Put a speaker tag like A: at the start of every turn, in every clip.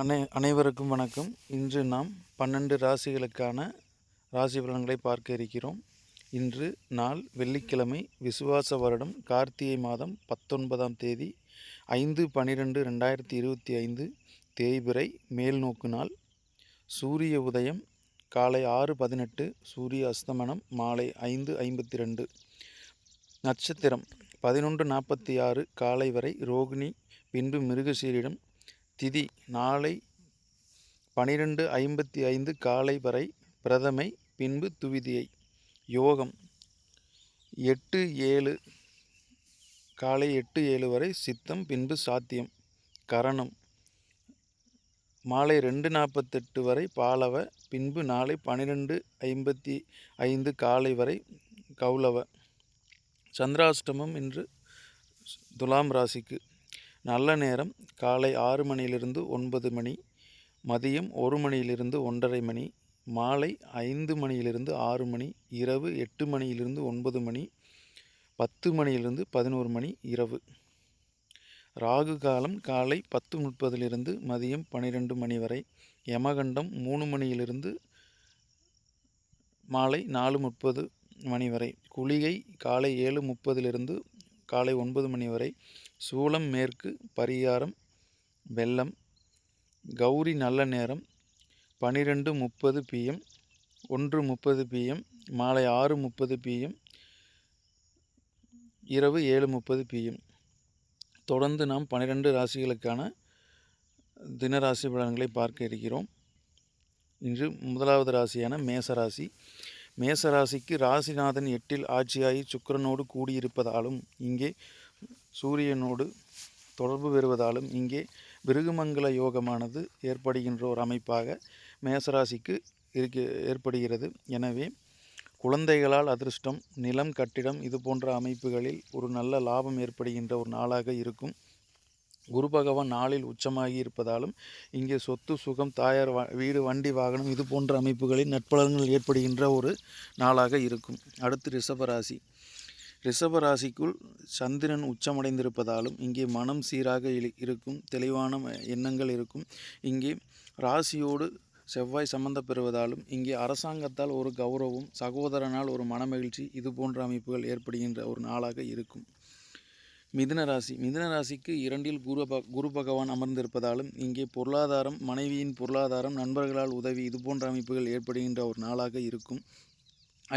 A: அனைவருக்கும் வணக்கம். இன்று நாம் 12 ராசிகளுக்கான ராசி பலன்களை பார்க்க இருக்கிறோம். இன்று நாள் வெள்ளிக்கிழமை, விசுவாச வருடம் கார்த்திகை மாதம் 19ஆம் தேதி 5/12/2025 தேய்பிறை மேல்நோக்கு நாள். சூரிய உதயம் காலை 6:18, சூரிய அஸ்தமனம் மாலை 5:52. நட்சத்திரம் 11:46 காலை வரை ரோகிணி, பின்பு மிருகசீரிடம். திதி நாளை 12:55 காலை வரை பிரதமை, பின்பு துவிதியை. யோகம் 8:07 காலை 8:07 வரை சித்தம், பின்பு சாத்தியம். கரணம் மாலை 2:48 வரை பாலவ, பின்பு நாளை 12:55 காலை வரை கௌலவ. சந்திராஷ்டமம் இன்று துலாம் ராசிக்கு. நல்ல நேரம் காலை 6 மணியிலிருந்து 9 மணி, மதியம் 1 மணியிலிருந்து 1:30 மணி, மாலை 5 மணியிலிருந்து 6 மணி, இரவு 8 மணியிலிருந்து 9 மணி, 10 மணியிலிருந்து 11 மணி இரவு. ராகு காலம் காலை 10:30 மதியம் 12 மணி வரை. யமகண்டம் 3 மணியிலிருந்து மாலை 4:30 மணி வரை. குளிகை காலை 7:30 காலை 9 மணி வரை. சூலம் மேற்கு, பரிகாரம் வெள்ளம். கௌரி நல்ல நேரம் 12:30 PM, 1:30 PM, மாலை 6:30 PM, இரவு 7:30 PM. தொடர்ந்து நாம் 12 ராசிகளுக்கான தினராசி பலன்களை பார்க்க இருக்கிறோம். இன்று முதலாவது ராசியான மேசராசி. மேசராசிக்கு ராசிநாதன் 8இல் ஆட்சியாகி சுக்கிரனோடு கூடியிருப்பதாலும் இங்கே சூரியனோடு தொடர்பு பெறுவதாலும் இங்கே பிருகுமங்கல யோகமானது ஏற்படுகின்ற ஒரு அமைப்பாக மேசராசிக்கு ஏற்படுகிறது. எனவே குழந்தைகளால் அதிர்ஷ்டம், நிலம், கட்டிடம் இது போன்ற அமைப்புகளில் ஒரு நல்ல லாபம் ஏற்படுகின்ற ஒரு நாளாக இருக்கும். குரு பகவான் நாளில் உச்சமாகி இருப்பதாலும் இங்கே சொத்து, சுகம், தாயார் வீடு, வண்டி, வாகனம் இது போன்ற அமைப்புகளில் நற்பலன்கள் ஏற்படுகின்ற ஒரு நாளாக இருக்கும். அடுத்து ரிஷபராசி. ரிஷபராசிக்குள் சந்திரன் உச்சமடைந்திருப்பதாலும் இங்கே மனம் சீராக இருக்கும், தெளிவான எண்ணங்கள் இருக்கும். இங்கே ராசியோடு செவ்வாய் சம்பந்தப்பெறுவதாலும் இங்கே அரசாங்கத்தால் ஒரு கௌரவம், சகோதரனால் ஒரு மனமகிழ்ச்சி இது போன்ற அமைப்புகள் ஏற்படுகின்ற ஒரு நாளாக இருக்கும். மிதுன ராசி. மிதுன ராசிக்கு 2இல் குரு பகவான் அமர்ந்திருப்பதாலும் இங்கே பொருளாதாரம், மனைவியின் பொருளாதாரம், நண்பர்களால் உதவி இது போன்ற அமைப்புகள் ஏற்படுகின்ற ஒரு நாளாக இருக்கும்.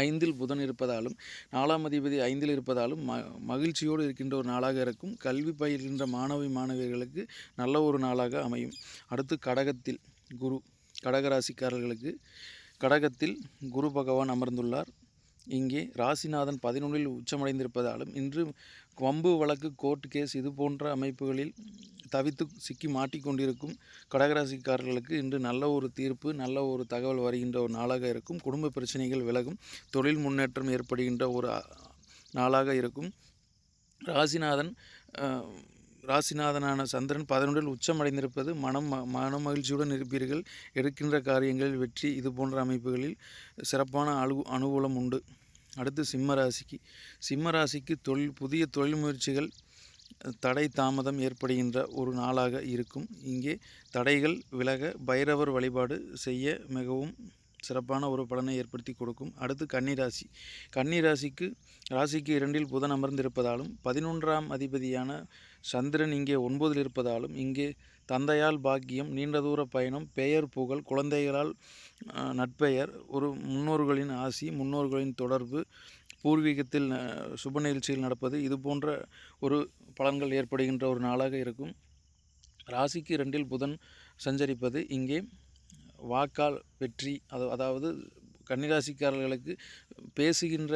A: 5இல் புதன் இருப்பதாலும் 4ஆம் அதிபதி 5இல் இருப்பதாலும் மகிழ்ச்சியோடு இருக்கின்ற ஒரு நாளாக இருக்கும். கல்வி பயில்கின்ற மாணவியர்களுக்கு நல்ல ஒரு நாளாக அமையும். அடுத்து கடகத்தில் குரு. கடகராசிக்காரர்களுக்கு கடகத்தில் குரு பகவான் அமர்ந்துள்ளார். இங்கே ராசிநாதன் 11இல் உச்சமடைந்திருப்பதாலும் இன்று வம்பு வழக்கு, கோர்ட் கேஸ் இது போன்ற அமைப்புகளில் தவித்து சிக்கி மாட்டிக்கொண்டிருக்கும் கடகராசிக்காரர்களுக்கு இன்று நல்ல ஒரு தீர்ப்பு, நல்ல ஒரு தகவல் வருகின்ற ஒரு நாளாக இருக்கும். குடும்ப பிரச்சனைகள் விலகும், தொழில் முன்னேற்றம் ஏற்படுகின்ற ஒரு நாளாக இருக்கும். ராசிநாதனான சந்திரன் 11இல் உச்சமடைந்திருப்பது மன மகிழ்ச்சியுடன் இருப்பீர்கள். எடுக்கின்ற காரியங்களில் வெற்றி இது போன்ற அமைப்புகளில் சிறப்பான அனுகூலம் உண்டு. அடுத்து சிம்மராசிக்கு புதிய தொழில் முயற்சிகள் தடை தாமதம் ஏற்படுகின்ற ஒரு நாளாக இருக்கும். இங்கே தடைகள் விலக பைரவர் வழிபாடு செய்ய மிகவும் சிறப்பான ஒரு பலனை ஏற்படுத்தி கொடுக்கும். அடுத்து கன்னிராசிக்கு 2இல் புதன் அமர்ந்திருப்பதாலும் 11ஆம் அதிபதியான சந்திரன் இங்கே 9இல் இருப்பதாலும் இங்கே தந்தையால் பாக்கியம், நீண்ட தூர பயணம், பெயர் புகழ், குழந்தைகளால் நட்பெயர், ஒரு முன்னோர்களின் ஆசி, முன்னோர்களின் தொடர்பு, பூர்வீகத்தில் சுப நிகழ்ச்சியில் நடப்பது இது போன்ற ஒரு பலன்கள் ஏற்படுகின்ற ஒரு நாளாக இருக்கும். ராசிக்கு 2இல் புதன் சஞ்சரிப்பது இங்கே வாக்கால் வெற்றி, அதாவது கன்னிராசிக்காரர்களுக்கு பேசுகின்ற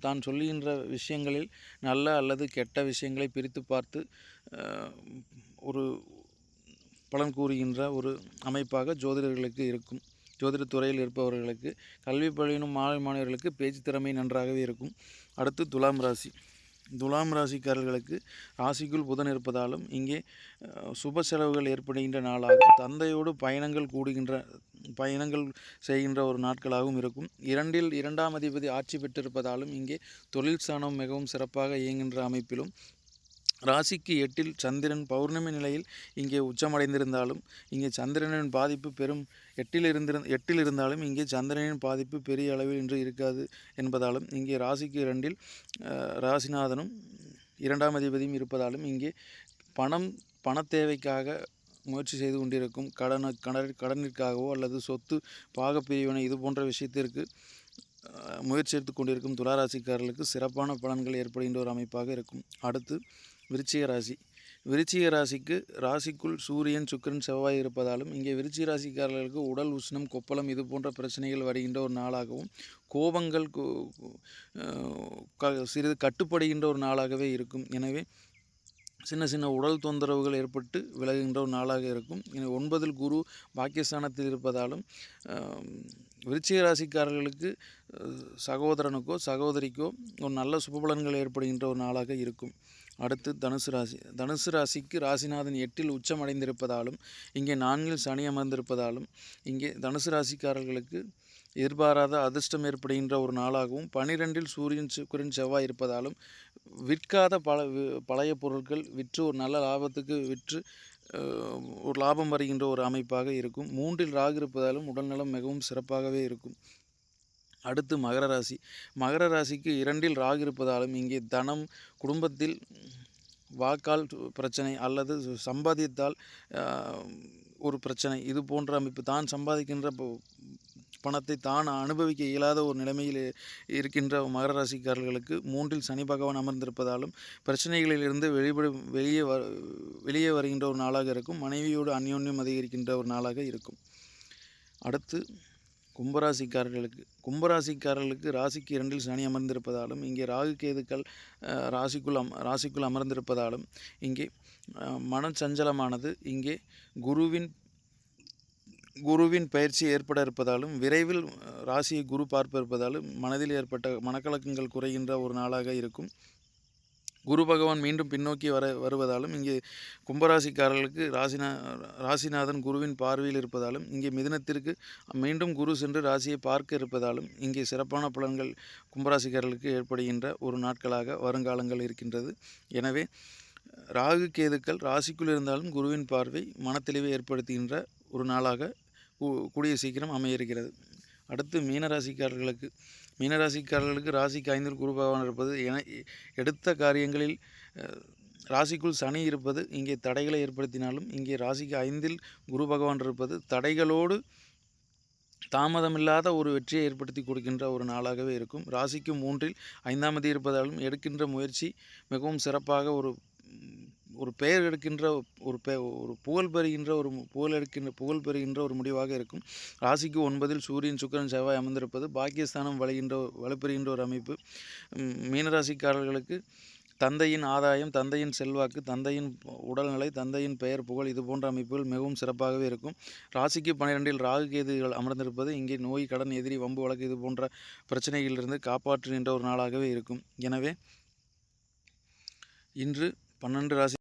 A: தான் சொல்லுகின்ற விஷயங்களில் நல்ல அல்லது கெட்ட விஷயங்களை பிரித்து பார்த்து ஒரு பலன் கூறுகின்ற ஒரு அமைப்பாக ஜோதிடர்களுக்கு இருக்கும். ஜோதிடத்துறையில் இருப்பவர்களுக்கு, கல்வி பயிலும் மாணவர்களுக்கு பேச்சு திறமை நன்றாகவே இருக்கும். அடுத்து துலாம் ராசிக்காரர்களுக்கு ராசிக்குள் புதன் இருப்பதாலும் இங்கே சுப செலவுகள் ஏற்படுகின்ற நாளாகவும், தந்தையோடு பயணங்கள் செய்கின்ற ஒரு நாட்களாகவும் இருக்கும். 2ஆம் அதிபதி ஆட்சி பெற்றிருப்பதாலும் இங்கே தொழில் ஸ்தானம் மிகவும் சிறப்பாக இயங்குகின்ற அமைப்பிலும் ராசிக்கு 8ல் சந்திரன் பௌர்ணமி நிலையில் இங்கே உச்சமடைந்திருந்தாலும் இங்கே சந்திரனின் பாதிப்பு எட்டில் இருந்தாலும் இங்கே சந்திரனின் பாதிப்பு பெரிய அளவில் இன்று இருக்காது என்பதாலும் இங்கே ராசிக்கு 2ல் ராசிநாதனும் 2ஆம் அதிபதியும் இருப்பதாலும் இங்கே பண தேவைக்காக முயற்சி செய்து கொண்டிருக்கும் கடனிற்காகவோ அல்லது சொத்து பாகப்பிரிவினை இது போன்ற விஷயத்திற்கு முயற்சி எடுத்து கொண்டிருக்கும் துளாராசிக்காரர்களுக்கு சிறப்பான பலன்கள் ஏற்படுகின்ற ஒரு அமைப்பாக இருக்கும். அடுத்து விருச்சிக ராசி. விருச்சிக ராசிக்கு ராசிக்குள் சூரியன் சுக்கிரன் செவ்வாய் இருப்பதாலும் இங்கே விருச்சிக ராசிக்காரர்களுக்கு உடல் உஷ்ணம் கொப்பளம் இது போன்ற பிரச்சனைகள் வருகின்ற ஒரு நாளாகவும் கோபங்கள் சிறிது கட்டுப்படுகின்ற ஒரு நாளாகவே இருக்கும். எனவே சின்ன சின்ன உடல் தொந்தரவுகள் ஏற்பட்டு விலகுகின்ற ஒரு நாளாக இருக்கும். 9ல் குரு பாக்கியஸ்தானத்தில் இருப்பதாலும் விருச்சிக ராசிக்காரர்களுக்கு சகோதரனுக்கோ சகோதரிக்கோ ஒரு நல்ல சுபபலன்கள் ஏற்படுகின்ற ஒரு நாளாக இருக்கும். அடுத்து தனுசு ராசி. தனுசு ராசிக்கு ராசிநாதன் 8ல் உச்சமடைந்திருப்பதாலும் இங்கே 4ல் சனி அமர்ந்திருப்பதாலும் இங்கே தனுசு ராசிக்காரர்களுக்கு எதிர்பாராத அதிர்ஷ்டம் ஏற்படுகின்ற ஒரு நாளாகவும் 12ல் சூரியன் சுக்கிரன் செவ்வாய் இருப்பதாலும் விற்காத பழைய பொருட்கள் விற்று ஒரு நல்ல லாபத்துக்கு விற்று ஒரு லாபம் வருகின்ற ஒரு அமைப்பாக இருக்கும். 3ல் ராகு இருப்பதாலும் உடல்நலம் மிகவும் சிறப்பாகவே இருக்கும். அடுத்து மகர ராசி. மகர ராசிக்கு 2ல் ராகு இருப்பதாலும் இங்கே தனம் குடும்பத்தில் வாக்கால் பிரச்சனை அல்லது சம்பாதித்தால் ஒரு பிரச்சனை இது போன்ற அமைப்பு தான் சம்பாதிக்கின்ற பணத்தை தான் அனுபவிக்க இயலாத ஒரு நிலைமையில் இருக்கின்ற மகர ராசிக்காரர்களுக்கு 3ல் சனி பகவான் அமர்ந்திருப்பதாலும் பிரச்சனைகளிலிருந்து வெளியே வருகின்ற ஒரு நாளாக இருக்கும். மனைவியோடு அந்யோன்யம் அதிகரிக்கின்ற ஒரு நாளாக இருக்கும். அடுத்து கும்பராசிக்காரர்களுக்கு ராசிக்கு 2ல் சனி அமர்ந்திருப்பதாலும் இங்கே ராகு கேதுக்கள் ராசிக்குள் அமர்ந்திருப்பதாலும் இங்கே மனச்சஞ்சலமானது இங்கே குருவின் பயிற்சி ஏற்பட இருப்பதாலும் விரைவில் ராசியை குரு பார்ப்ப இருப்பதாலும் மனதில் ஏற்பட்ட மனக்கலக்கங்கள் குறைகின்ற ஒரு நாளாக இருக்கும். குரு பகவான் மீண்டும் பின்னோக்கி வருவதாலும் இங்கே கும்பராசிக்காரர்களுக்கு ராசிநாதன் குருவின் பார்வையில் இருப்பதாலும் இங்கே மிதுனத்திற்கு மீண்டும் குரு சென்று ராசியை பார்க்க இருப்பதாலும் இங்கே சிறப்பான பலன்கள் கும்பராசிக்காரர்களுக்கு ஏற்படுகின்ற ஒரு நாட்களாக வருங்காலங்கள் இருக்கின்றது. எனவே ராகு கேதுக்கள் ராசிக்குள் இருந்தாலும் குருவின் பார்வை மனத்தெளிவை ஏற்படுத்துகின்ற ஒரு நாளாக கூடிய சீக்கிரம் அமைய இருக்கிறது. அடுத்து மீனராசிக்காரர்களுக்கு ராசிக்கு 5ல் குரு பகவான் இருப்பது எடுத்த காரியங்களில் ராசிக்குள் சனி இருப்பது இங்கே தடைகளை ஏற்படுத்தினாலும் இங்கே ராசிக்கு 5ல் குரு பகவான் இருப்பது தடைகளோடு தாமதமில்லாத ஒரு வெற்றியை ஏற்படுத்தி கொடுக்கின்ற ஒரு நாளாகவே இருக்கும். ராசிக்கு 3ல் 5ஆம் அதிபதி இருப்பதாலும் எடுக்கின்ற முயற்சி மிகவும் சிறப்பாக ஒரு பெயர் எடுக்கின்ற ஒரு புகழ் பெறுகின்ற ஒரு முடிவாக இருக்கும். ராசிக்கு 9ல் சூரியன் சுக்கிரன் செவ்வாய் அமர்ந்திருப்பது பாக்கியஸ்தானம் வலுப்பெறுகின்ற ஒரு அமைப்பு. மீனராசிக்காரர்களுக்கு தந்தையின் ஆதாயம், தந்தையின் செல்வாக்கு, தந்தையின் உடல்நிலை, தந்தையின் பெயர் புகழ் இது போன்ற அமைப்புகள் மிகவும் சிறப்பாகவே இருக்கும். ராசிக்கு 12ல் ராகு கேதுகள் அமர்ந்திருப்பது இங்கே நோய் கடன் எதிரி வம்பு வழக்கு இது போன்ற பிரச்சனைகளிலிருந்து காப்பாற்றுகின்ற ஒரு நாளாகவே இருக்கும். எனவே இன்று 12 ராசி